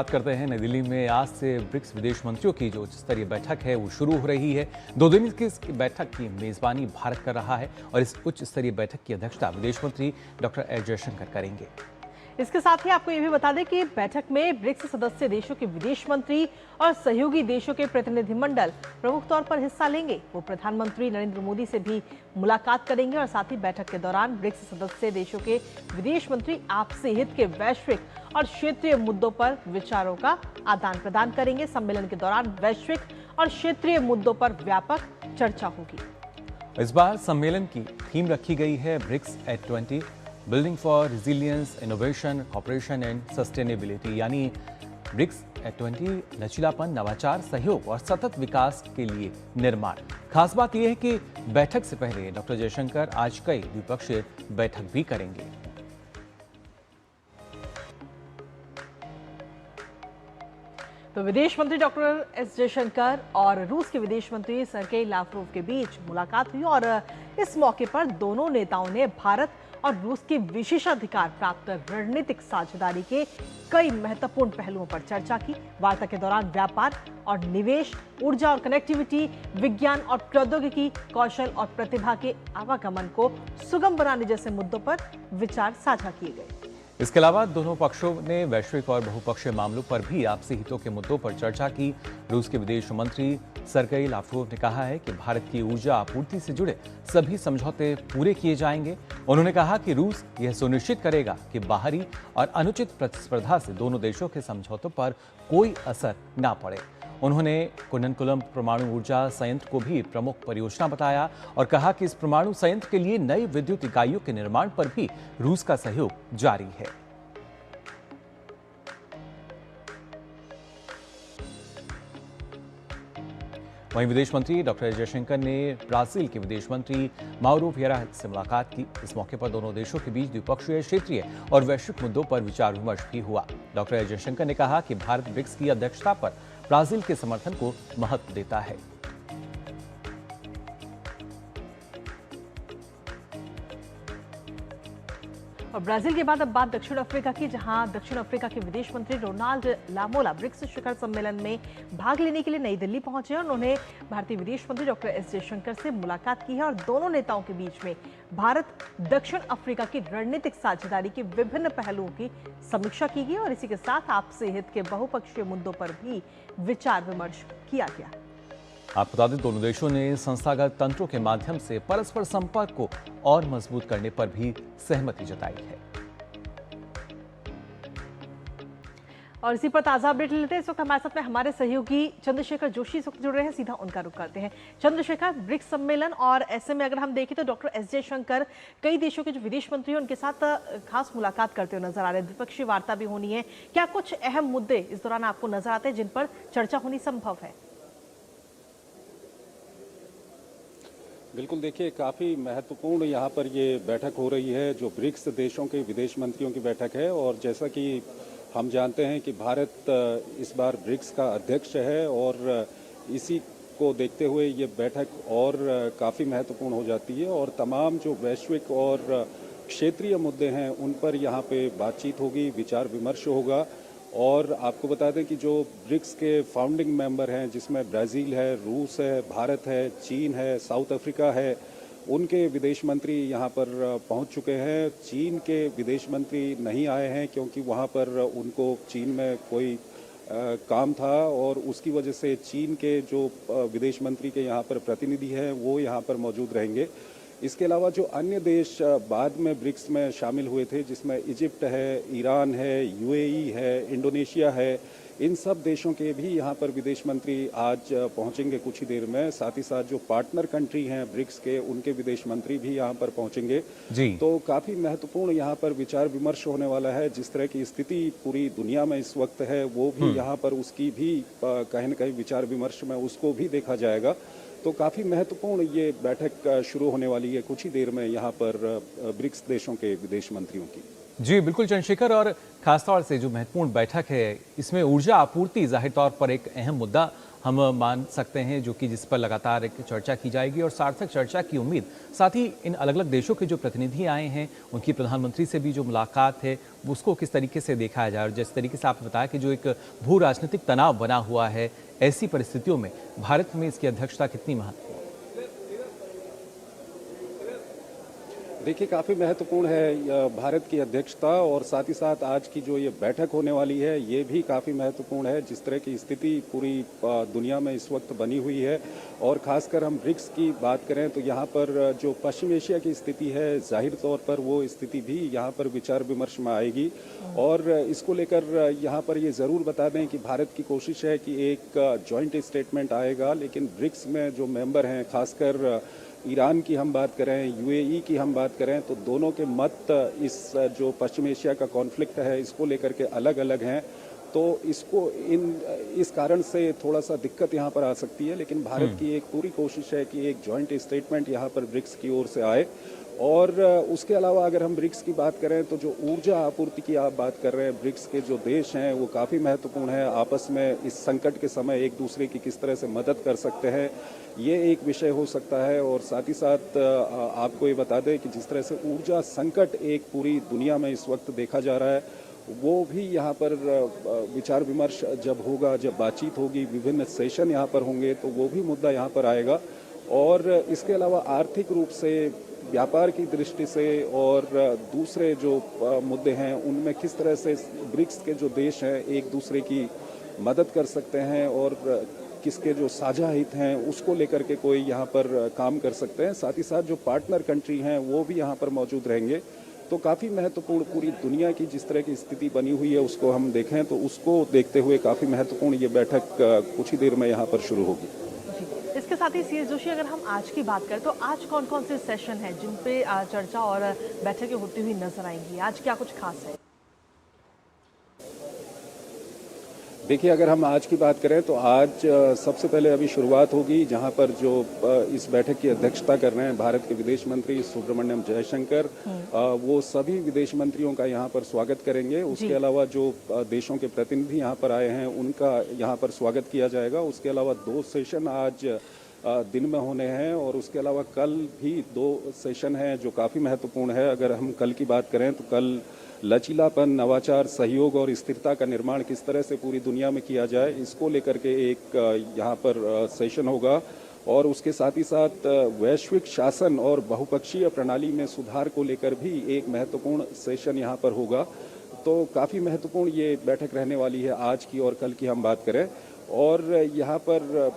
बात करते हैं। नई दिल्ली में आज से ब्रिक्स विदेश मंत्रियों की जो उच्च स्तरीय बैठक है वो शुरू हो रही है। 2 दिन की इस बैठक की मेजबानी भारत कर रहा है और इस उच्च स्तरीय बैठक की अध्यक्षता विदेश मंत्री डॉक्टर एस जयशंकर करेंगे। इसके साथ ही आपको ये भी बता दें कि बैठक में ब्रिक्स सदस्य देशों के विदेश मंत्री और सहयोगी देशों के प्रतिनिधिमंडल प्रमुख तौर पर हिस्सा लेंगे। वो प्रधानमंत्री नरेंद्र मोदी से भी मुलाकात करेंगे और साथ ही बैठक के दौरान ब्रिक्स सदस्य देशों के विदेश मंत्री आपसी हित के वैश्विक और क्षेत्रीय मुद्दों पर विचारों का आदान प्रदान करेंगे। सम्मेलन के दौरान वैश्विक और क्षेत्रीय मुद्दों पर व्यापक चर्चा होगी। इस बार सम्मेलन की थीम रखी गई है BRICS at 20 building for resilience, innovation, cooperation and sustainability, यानी ब्रिक्स एट 20 लचीलापन, नवाचार, सहयोग और सतत विकास के लिए निर्माण। खास बात यह है कि बैठक से पहले डॉक्टर जयशंकर आज कई द्विपक्षीय बैठक भी करेंगे। तो विदेश मंत्री डॉक्टर एस जयशंकर और रूस के विदेश मंत्री सर्गेई लावरोव के बीच मुलाकात हुई और इस मौके पर दोनों नेताओं ने भारत और रूस के विशेषाधिकार प्राप्त रणनीतिक साझेदारी के कई महत्वपूर्ण पहलुओं पर चर्चा की। वार्ता के दौरान व्यापार और निवेश, ऊर्जा और कनेक्टिविटी, विज्ञान और प्रौद्योगिकी, कौशल और प्रतिभा के आवागमन को सुगम बनाने जैसे मुद्दों पर विचार साझा किए गए। इसके अलावा दोनों पक्षों ने वैश्विक और बहुपक्षीय मामलों पर भी आपसी हितों के मुद्दों पर चर्चा की। रूस के विदेश मंत्री सर्गेई लावरोव ने कहा है कि भारत की ऊर्जा आपूर्ति से जुड़े सभी समझौते पूरे किए जाएंगे। उन्होंने कहा कि रूस यह सुनिश्चित करेगा कि बाहरी और अनुचित प्रतिस्पर्धा से दोनों देशों के समझौतों पर कोई असर न पड़े। उन्होंने कुन्नकुलम परमाणु ऊर्जा संयंत्र को भी प्रमुख परियोजना बताया और कहा कि इस परमाणु संयंत्र के लिए नई विद्युत इकाइयों के निर्माण पर भी रूस का सहयोग जारी है। वहीं विदेश मंत्री डॉक्टर एस जयशंकर ने ब्राजील के विदेश मंत्री माउरो विएरा से मुलाकात की। इस मौके पर दोनों देशों के बीच द्विपक्षीय, क्षेत्रीय और वैश्विक मुद्दों पर विचार विमर्श भी हुआ। डॉक्टर एस जयशंकर ने कहा कि भारत ब्रिक्स की अध्यक्षता पर ब्राजील के समर्थन को महत्व देता है। और ब्राजील के बाद अब बात दक्षिण अफ्रीका की, जहां दक्षिण अफ्रीका के विदेश मंत्री रोनाल्ड लामोला ब्रिक्स शिखर सम्मेलन में भाग लेने के लिए नई दिल्ली पहुंचे और उन्होंने भारतीय विदेश मंत्री डॉक्टर एस जयशंकर से मुलाकात की है और दोनों नेताओं के बीच में भारत दक्षिण अफ्रीका की रणनीतिक साझेदारी के विभिन्न पहलुओं की समीक्षा की गई और इसी के साथ आपसी हित के बहुपक्षीय मुद्दों पर भी विचार विमर्श किया गया। आपको बता दें, दोनों देशों ने संस्थागत तंत्रों के माध्यम से परस्पर संपर्क को और मजबूत करने पर भी सहमति जताई है। और इसी पर ताजा अपडेट लेते हैं। इस वक्त हमारे साथ में हमारे सहयोगी चंद्रशेखर जोशी इस वक्त जुड़ रहे हैं, सीधा उनका रुख करते हैं। चंद्रशेखर, ब्रिक्स सम्मेलन और ऐसे में अगर हम देखें तो डॉक्टर एस जयशंकर कई देशों के जो विदेश मंत्री हैं उनके साथ खास मुलाकात करते हुए नजर आ रहे हैं। द्विपक्षीय वार्ता भी होनी है। क्या कुछ अहम मुद्दे इस दौरान आपको नजर आते हैं जिन पर चर्चा होनी संभव है? बिल्कुल, देखिए काफ़ी महत्वपूर्ण यहाँ पर ये बैठक हो रही है जो ब्रिक्स देशों के विदेश मंत्रियों की बैठक है। और जैसा कि हम जानते हैं कि भारत इस बार ब्रिक्स का अध्यक्ष है और इसी को देखते हुए ये बैठक और काफ़ी महत्वपूर्ण हो जाती है और तमाम जो वैश्विक और क्षेत्रीय मुद्दे हैं उन पर यहाँ पे बातचीत होगी, विचार विमर्श होगा। और आपको बता दें कि जो ब्रिक्स के फाउंडिंग मेंबर हैं जिसमें ब्राज़ील है, रूस है, भारत है, चीन है, साउथ अफ्रीका है, उनके विदेश मंत्री यहाँ पर पहुँच चुके हैं। चीन के विदेश मंत्री नहीं आए हैं क्योंकि वहाँ पर उनको चीन में कोई काम था और उसकी वजह से चीन के जो विदेश मंत्री के यहाँ पर प्रतिनिधि हैं वो यहाँ पर मौजूद रहेंगे। इसके अलावा जो अन्य देश बाद में ब्रिक्स में शामिल हुए थे जिसमें इजिप्ट है, ईरान है, यूएई है, इंडोनेशिया है, इन सब देशों के भी यहाँ पर विदेश मंत्री आज पहुँचेंगे कुछ ही देर में। साथ ही साथ जो पार्टनर कंट्री हैं ब्रिक्स के उनके विदेश मंत्री भी यहाँ पर पहुँचेंगे जी। तो काफ़ी महत्वपूर्ण यहाँ पर विचार विमर्श होने वाला है। जिस तरह की स्थिति पूरी दुनिया में इस वक्त है वो भी यहाँ पर उसकी भी कहीं न कहीं विचार विमर्श में उसको भी देखा जाएगा। तो काफ़ी महत्वपूर्ण ये बैठक शुरू होने वाली है कुछ ही देर में यहाँ पर ब्रिक्स देशों के विदेश मंत्रियों की। जी बिल्कुल चंद्रशेखर, और खासतौर से जो महत्वपूर्ण बैठक है इसमें ऊर्जा आपूर्ति जाहिर तौर पर एक अहम मुद्दा हम मान सकते हैं, जो कि जिस पर लगातार एक चर्चा की जाएगी और सार्थक चर्चा की उम्मीद। साथ ही इन अलग अलग देशों के जो प्रतिनिधि आए हैं, उनकी प्रधानमंत्री से भी जो मुलाकात है उसको किस तरीके से देखा जाए। और जिस तरीके से आपने बताया कि जो एक भू राजनीतिक तनाव बना हुआ है, ऐसी परिस्थितियों में भारत में इसकी अध्यक्षता कितनी महत्वपूर्ण? देखिए, काफ़ी महत्वपूर्ण है भारत की अध्यक्षता, और साथ ही साथ आज की जो ये बैठक होने वाली है ये भी काफ़ी महत्वपूर्ण है। जिस तरह की स्थिति पूरी दुनिया में इस वक्त बनी हुई है, और ख़ासकर हम ब्रिक्स की बात करें तो यहाँ पर जो पश्चिम एशिया की स्थिति है, जाहिर तौर पर वो स्थिति भी यहाँ पर विचार विमर्श में आएगी। और इसको लेकर यहाँ पर ये ज़रूर बता दें कि भारत की कोशिश है कि एक जॉइंट स्टेटमेंट आएगा, लेकिन ब्रिक्स में जो मेंबर हैं, खासकर ईरान की हम बात करें, यूएई की हम बात करें, तो दोनों के मत इस जो पश्चिम एशिया का कॉन्फ्लिक्ट है इसको लेकर के अलग अलग हैं। तो इस कारण से थोड़ा सा दिक्कत यहाँ पर आ सकती है, लेकिन भारत की एक पूरी कोशिश है कि एक जॉइंट स्टेटमेंट यहाँ पर ब्रिक्स की ओर से आए। और उसके अलावा अगर हम ब्रिक्स की बात करें तो जो ऊर्जा आपूर्ति की आप बात कर रहे हैं, ब्रिक्स के जो देश हैं वो काफ़ी महत्वपूर्ण है। आपस में इस संकट के समय एक दूसरे की किस तरह से मदद कर सकते हैं, ये एक विषय हो सकता है। और साथ ही साथ आपको ये बता दें कि जिस तरह से ऊर्जा संकट एक पूरी दुनिया में इस वक्त देखा जा रहा है, वो भी यहाँ पर विचार विमर्श जब होगा, जब बातचीत होगी, विभिन्न सेशन यहाँ पर होंगे, तो वो भी मुद्दा यहाँ पर आएगा। और इसके अलावा आर्थिक रूप से, व्यापार की दृष्टि से और दूसरे जो मुद्दे हैं उनमें किस तरह से ब्रिक्स के जो देश हैं एक दूसरे की मदद कर सकते हैं, और किसके जो साझा हित हैं उसको लेकर के कोई यहाँ पर काम कर सकते हैं। साथ ही साथ जो पार्टनर कंट्री हैं वो भी यहाँ पर मौजूद रहेंगे। तो काफ़ी महत्वपूर्ण, पूरी दुनिया की जिस तरह की स्थिति बनी हुई है उसको हम देखें तो उसको देखते हुए काफ़ी महत्वपूर्ण ये बैठक कुछ ही देर में यहाँ पर शुरू होगी। इसके साथ ही सीएस जोशी, अगर हम आज की बात करें तो आज कौन कौन से सेशन हैं जिन पे चर्चा और बैठकें होती हुई नजर आएंगी? आज क्या कुछ खास है? देखिए, अगर हम आज की बात करें तो आज सबसे पहले अभी शुरुआत होगी, जहां पर जो इस बैठक की अध्यक्षता कर रहे हैं भारत के विदेश मंत्री सुब्रमण्यम जयशंकर, वो सभी विदेश मंत्रियों का यहां पर स्वागत करेंगे। उसके अलावा जो देशों के प्रतिनिधि यहां पर आए हैं उनका यहां पर स्वागत किया जाएगा। उसके अलावा 2 सेशन आज दिन में होने हैं, और उसके अलावा कल भी 2 सेशन हैं जो काफ़ी महत्वपूर्ण है। अगर हम कल की बात करें तो कल लचीलापन, नवाचार, सहयोग और स्थिरता का निर्माण किस तरह से पूरी दुनिया में किया जाए, इसको लेकर के एक यहाँ पर सेशन होगा। और उसके साथ ही साथ वैश्विक शासन और बहुपक्षीय प्रणाली में सुधार को लेकर भी एक महत्वपूर्ण सेशन यहाँ पर होगा। तो काफ़ी महत्वपूर्ण ये बैठक रहने वाली है आज की और कल की हम बात करें। और यहाँ पर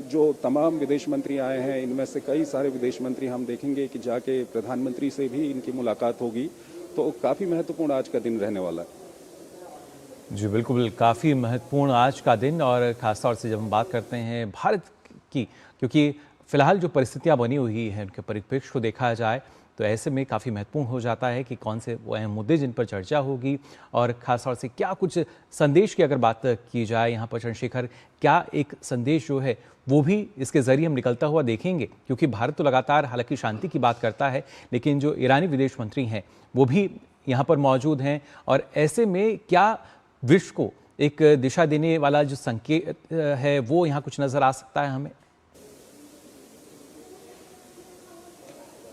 जो तमाम विदेश मंत्री आए हैं, इनमें से कई सारे विदेश मंत्री हम देखेंगे कि जाके प्रधानमंत्री से भी इनकी मुलाकात होगी। तो काफ़ी महत्वपूर्ण आज का दिन रहने वाला है। जी बिल्कुल, काफ़ी महत्वपूर्ण आज का दिन। और ख़ासतौर से जब हम बात करते हैं भारत की, क्योंकि फ़िलहाल जो परिस्थितियाँ बनी हुई हैं उनके परिप्रेक्ष्य को देखा जाए तो ऐसे में काफ़ी महत्वपूर्ण हो जाता है कि कौन से वो अहम मुद्दे जिन पर चर्चा होगी, और ख़ासतौर से क्या कुछ संदेश की अगर बात की जाए यहाँ पर चंद्रशेखर, क्या एक संदेश जो है वो भी इसके ज़रिए हम निकलता हुआ देखेंगे? क्योंकि भारत तो लगातार हालांकि शांति की बात करता है, लेकिन जो ईरानी विदेश मंत्री हैं वो भी यहाँ पर मौजूद हैं, और ऐसे में क्या विश्व को एक दिशा देने वाला जो संकेत है वो यहाँ कुछ नज़र आ सकता है हमें?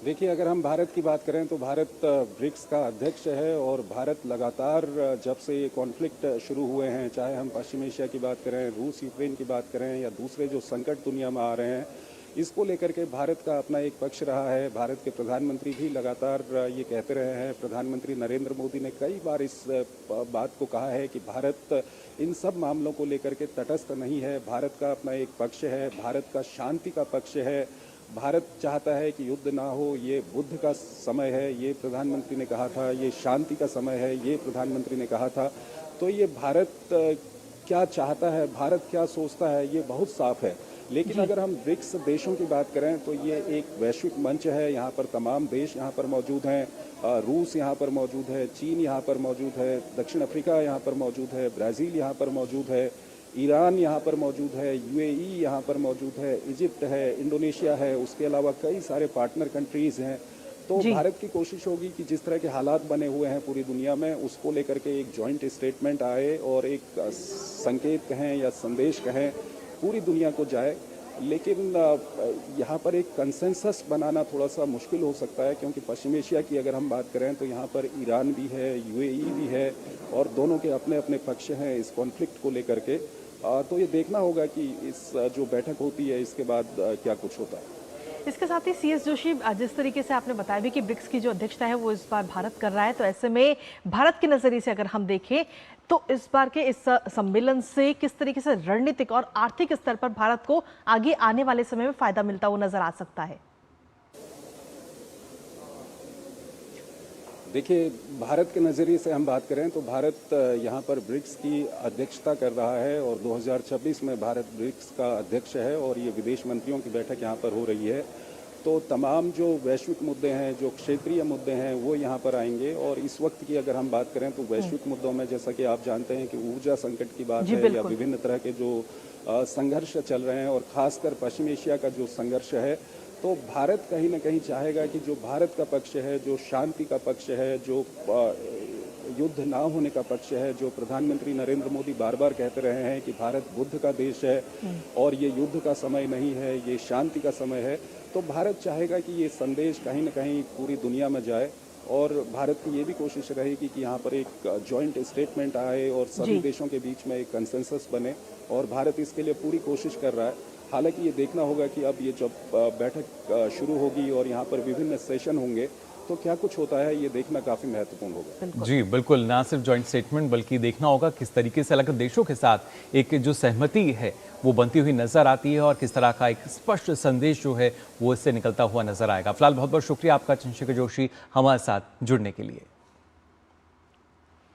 देखिए, अगर हम भारत की बात करें तो भारत ब्रिक्स का अध्यक्ष है, और भारत लगातार जब से ये कॉन्फ्लिक्ट शुरू हुए हैं, चाहे हम पश्चिम एशिया की बात करें, रूस यूक्रेन की बात करें, या दूसरे जो संकट दुनिया में आ रहे हैं, इसको लेकर के भारत का अपना एक पक्ष रहा है। भारत के प्रधानमंत्री भी लगातार ये कहते रहे हैं। प्रधानमंत्री नरेंद्र मोदी ने कई बार इस बात को कहा है कि भारत इन सब मामलों को लेकर के तटस्थ नहीं है, भारत का अपना एक पक्ष है, भारत का शांति का पक्ष है। भारत चाहता है कि युद्ध ना हो, ये बुद्ध का समय है, ये प्रधानमंत्री ने कहा था, ये शांति का समय है, ये प्रधानमंत्री ने कहा था। तो ये भारत क्या चाहता है, भारत क्या सोचता है, ये बहुत साफ है। लेकिन अगर हम ब्रिक्स देशों की बात करें तो ये एक वैश्विक मंच है। यहाँ पर तमाम देश यहाँ पर मौजूद हैं। रूस यहाँ पर मौजूद है, चीन यहाँ पर मौजूद है, दक्षिण अफ्रीका यहाँ पर मौजूद है, ब्राज़ील यहाँ पर मौजूद है, ईरान यहाँ पर मौजूद है, यूएई यहाँ पर मौजूद है, इजिप्ट है, इंडोनेशिया है, उसके अलावा कई सारे पार्टनर कंट्रीज़ हैं। तो भारत की कोशिश होगी कि जिस तरह के हालात बने हुए हैं पूरी दुनिया में, उसको लेकर के एक जॉइंट स्टेटमेंट आए और एक संकेत कहें या संदेश कहें पूरी दुनिया को जाए, लेकिन यहाँ पर एक कंसेंसस बनाना थोड़ा सा मुश्किल हो सकता है, क्योंकि पश्चिम एशिया की अगर हम बात करें तो यहाँ पर ईरान भी है, यूएई भी है, और दोनों के अपने अपने पक्ष हैं इस कॉन्फ्लिक्ट को लेकर के। तो ये देखना होगा कि इस जो बैठक होती है इसके बाद क्या कुछ होता है। इसके साथ ही सीएस जोशी, जिस तरीके से आपने बताया भी कि ब्रिक्स की जो अध्यक्षता है वो इस बार भारत कर रहा है, तो ऐसे में भारत के नजरिए से अगर हम देखें तो इस बार के इस सम्मेलन से किस तरीके से रणनीतिक और आर्थिक स्तर पर भारत को आगे आने वाले समय में फायदा मिलता हुआ नजर आ सकता है? देखिए, भारत के नज़रिए से हम बात करें तो भारत यहाँ पर ब्रिक्स की अध्यक्षता कर रहा है, और 2026 में भारत ब्रिक्स का अध्यक्ष है, और ये विदेश मंत्रियों की बैठक यहाँ पर हो रही है। तो तमाम जो वैश्विक मुद्दे हैं, जो क्षेत्रीय मुद्दे हैं, वो यहाँ पर आएंगे। और इस वक्त की अगर हम बात करें तो वैश्विक मुद्दों में जैसा कि आप जानते हैं कि ऊर्जा संकट की बात है, या विभिन्न तरह के जो संघर्ष चल रहे हैं, और खासकर पश्चिम एशिया का जो संघर्ष है, तो भारत कहीं ना कहीं चाहेगा कि जो भारत का पक्ष है, जो शांति का पक्ष है, जो युद्ध ना होने का पक्ष है, जो प्रधानमंत्री नरेंद्र मोदी बार बार कहते रहे हैं कि भारत बुद्ध का देश है और ये युद्ध का समय नहीं है, ये शांति का समय है, तो भारत चाहेगा कि ये संदेश कहीं ना कहीं पूरी दुनिया में जाए। और भारत की ये भी कोशिश रहेगी कि यहाँ पर एक जॉइंट स्टेटमेंट आए और सभी देशों के बीच में एक कंसेंसस बने, और भारत इसके लिए पूरी कोशिश कर रहा है। हालांकि ये देखना होगा कि अब ये जब बैठक शुरू होगी और यहाँ पर विभिन्न सेशन होंगे तो क्या कुछ होता है, ये देखना काफी महत्वपूर्ण होगा। जी बिल्कुल, ना सिर्फ जॉइंट स्टेटमेंट बल्कि देखना होगा किस तरीके से अलग देशों के साथ एक जो सहमति है वो बनती हुई नजर आती है, और किस तरह का एक स्पष्ट संदेश जो है वो इससे निकलता हुआ नजर आएगा। फिलहाल बहुत बहुत शुक्रिया आपका चंद्रशेखर जोशी हमारे साथ जुड़ने के लिए।